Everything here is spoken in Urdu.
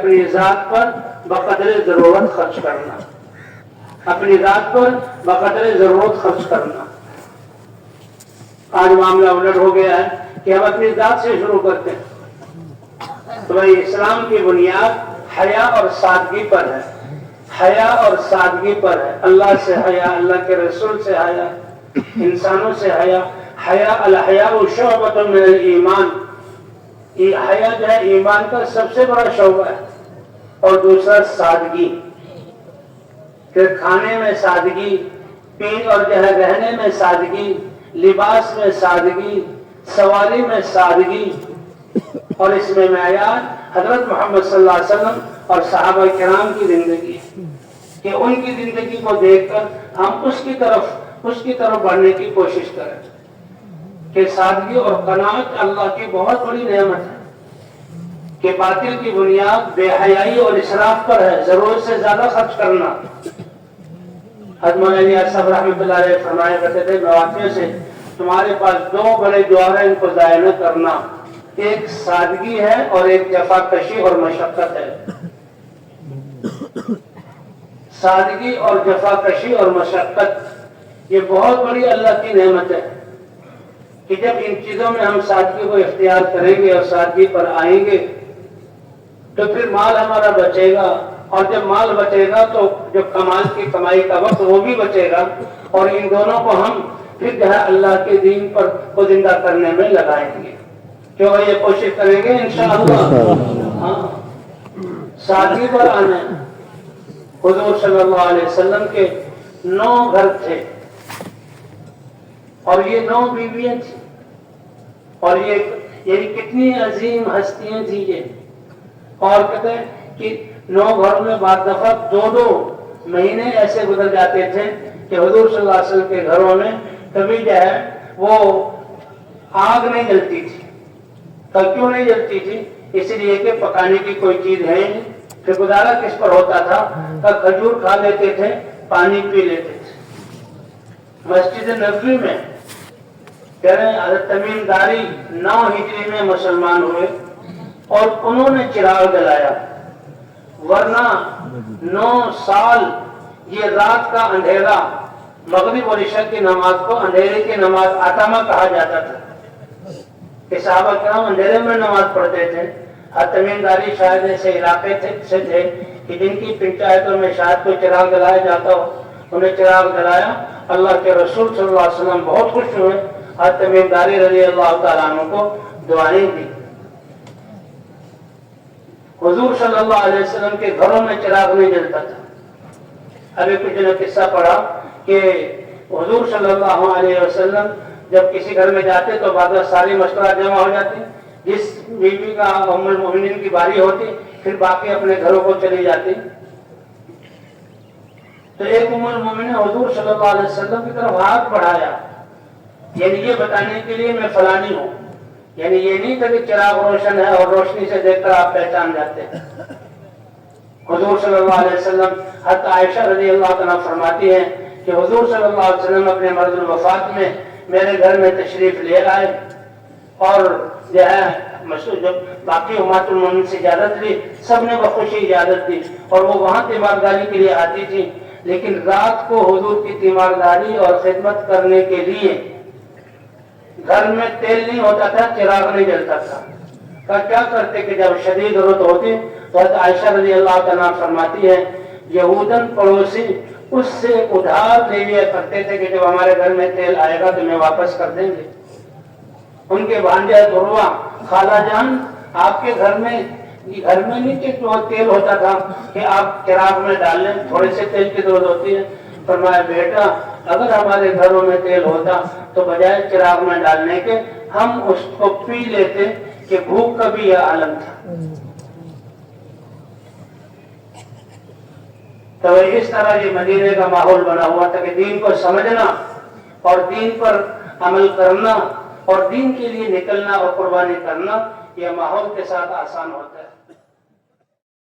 اپنی ذات پر بقدر ضرورت خرچ کرنا، اپنی ذات پر بقدر ضرورت خرچ کرنا۔ آج معاملہ الٹ ہو گیا ہے کہ ہم اپنی ذات سے شروع کرتے ہیں۔ تو بھائی اسلام کی بنیاد حیا اور سادگی پر ہے، حیا اور سادگی پر ہے۔ اللہ سے حیا، اللہ کے رسول سے حیا، انسانوں سے حیا۔ حیا الحیاء شعبۃ من الایمان، یہ حیا جو ہے ایمان کا سب سے بڑا شعبہ ہے۔ اور دوسرا سادگی، کہ کھانے میں سادگی، پین اور جو ہے رہنے میں سادگی، لباس میں سادگی، سواری میں سادگی۔ اور اس میں معیار حضرت محمد صلی اللہ علیہ وسلم اور صحابہ کرام کی زندگی ہے کہ ان کی زندگی کو دیکھ کر ہم اس کی طرف بڑھنے کی کوشش کریں کہ سادگی اور قناعت اللہ کی بہت بڑی نعمت ہے کہ باطل کی بنیاد بے حیائی اور اسراف پر ہے، ضرورت سے زیادہ خرچ کرنا۔ حضرت مولانا الیاس صاحب رحمۃ اللہ علیہ فرمایا کرتے تھے مواقع سے تمہارے پاس دو بڑے جوہر ہیں، ان کو ضائع نہ کرنا، ایک سادگی ہے اور ایک جفا کشی اور مشقت ہے۔ سادگی اور جفا کشی اور مشقت یہ بہت بڑی اللہ کی نعمت ہے کہ جب ان چیزوں میں ہم سادگی کو اختیار کریں گے اور سادگی پر آئیں گے تو پھر مال ہمارا بچے گا، اور جب مال بچے گا تو جب کمال کی کمائی کا وقت وہ بھی بچے گا، اور ان دونوں کو ہم پھر جو ہے اللہ کے دین پر کو زندہ کرنے میں لگائیں گے۔ کیوں یہ کوشش کریں گے انشاءاللہ؟ ہاں، سادگی پر آنا ہے۔ حضور صلی اللہ علیہ وسلم کے 9 گھر تھے اور یہ 9 بیویاں تھیں، اور یہ کتنی عظیم ہستیاں تھیں یہ۔ اور کہتے ہیں کہ 9 گھروں میں بعض دفعہ 2 مہینے ایسے گزر جاتے تھے کہ حضور صلی اللہ علیہ وسلم کے گھروں میں کبھی جو ہے وہ آگ نہیں جلتی تھی۔ کیوں نہیں جلتی تھی؟ اس لیے کہ پکانے کی کوئی چیز ہے نہیں، پھر گزارا کس پر ہوتا تھا؟ کھجور کھا لیتے تھے، پانی پی لیتے تھے۔ مسجد نبوی میں کہہ رہے ہیں حضرت تمیم داری 9 ہجری میں مسلمان ہوئے اور انہوں نے چراغ جلایا، ورنہ 9 سال یہ رات کا اندھیرا، مغرب اور عشاء کی نماز کو اندھیرے کی نماز عتمہ کہا جاتا تھا کہ صحابہ کرام اندھیرے میں نماز پڑھتے تھے۔ تمیم داری شاید ایسے علاقے سے تھے کہ جن کی پنچایتوں میں شاید کوئی چراغ جلایا جاتا ہو، انہیں چراغ جلایا۔ اللہ کے رسول صلی اللہ علیہ وسلم بہت خوش ہوئے، تمیم داری رضی اللہ تعالیٰ عنہ کو دعائیں دی۔ حضور صلی اللہ علیہ وسلم کے گھروں میں چراغ نہیں جلتا تھا۔ ابھی کچھ نے قصہ پڑھا کہ حضور صلی اللہ علیہ وسلم جب کسی گھر میں جاتے تو بعد ساری مشورہ جمع ہو جاتی، جس بیوی کا ام المؤمنین کی باری ہوتی پھر باقی اپنے گھروں کو چلی جاتی۔ تو ایک ام المؤمنین حضور صلی اللہ علیہ وسلم کی طرف ہاتھ بڑھایا، یعنی یہ بتانے کے لیے میں فلانی ہوں، یعنی یہ نہیں تھا کہ چراغ روشن ہے اور روشنی سے دیکھ کر آپ پہچان جاتے ہیں۔ حضور صلی اللہ علیہ وسلم، حضرت عائشہ رضی اللہ عنہا فرماتی ہیں کہ حضور صلی اللہ علیہ وسلم اپنے مرض الوفات میں میرے گھر میں تشریف لے آئے، اور جو ہے جب باقی امہات المومنین سے اجازت لی، سب نے بخوشی اجازت دی، اور وہ وہاں تیمارداری کے لیے آتی تھی، لیکن رات کو حضور کی تیمارداری اور خدمت کرنے کے لیے گھر میں تیل نہیں ہوتا تھا، چراغ نہیں جلتا تھا۔ کیا کرتے کہ جب شدید ضرورت ہوتی تو حضرت عائشہ رضی اللہ عنہا فرماتی ہے یہودن پڑوسی اس سے ادھار لے لیا کرتے تھے کہ جب ہمارے گھر میں تیل آئے گا تو میں واپس کر دیں گے۔ ان کے بھانجے دھروا خالہ جان آپ کے گھر میں نہیں کہ تیل ہوتا تھا کہ آپ چراغ میں ڈال لیں، تھوڑے سے تیل کی ضرورت ہوتی ہے۔ فرمایا بیٹا اگر ہمارے گھروں میں تیل ہوتا تو بجائے چراغ میں ڈالنے کے ہم اس کو پی لیتے، کہ بھوک کا بھی یہ عالم تھا۔ تو اس طرح یہ مدینے کا ماحول بنا ہوا تھا کہ دین کو سمجھنا اور دین پر عمل کرنا اور دین کے لیے نکلنا اور قربانی کرنا یہ ماحول کے ساتھ آسان ہوتا ہے۔